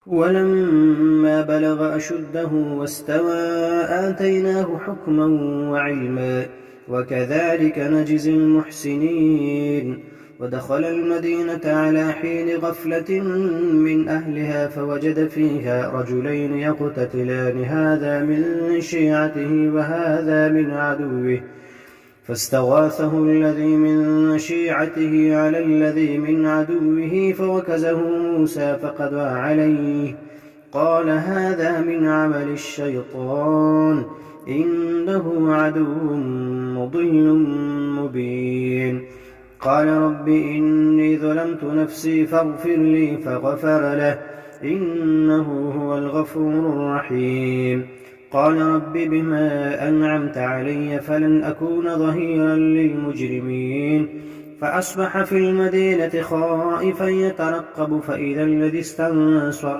ولما بلغ أشده واستوى آتيناه حكما وعلما وكذلك نجزي المحسنين. ودخل المدينة على حين غفلة من أهلها فوجد فيها رجلين يقتتلان هذا من شيعته وهذا من عدوه فاستغاثه الذي من شيعته على الذي من عدوه فوكزه موسى فقضى عليه قال هذا من عمل الشيطان إنه عدو مضل مبين. قال رب إني ظلمت نفسي فاغفر لي فغفر له إنه هو الغفور الرحيم. قال رب بما أنعمت علي فلن أكون ظهيرا للمجرمين. فأصبح في المدينة خائفا يترقب فإذا الذي استنصر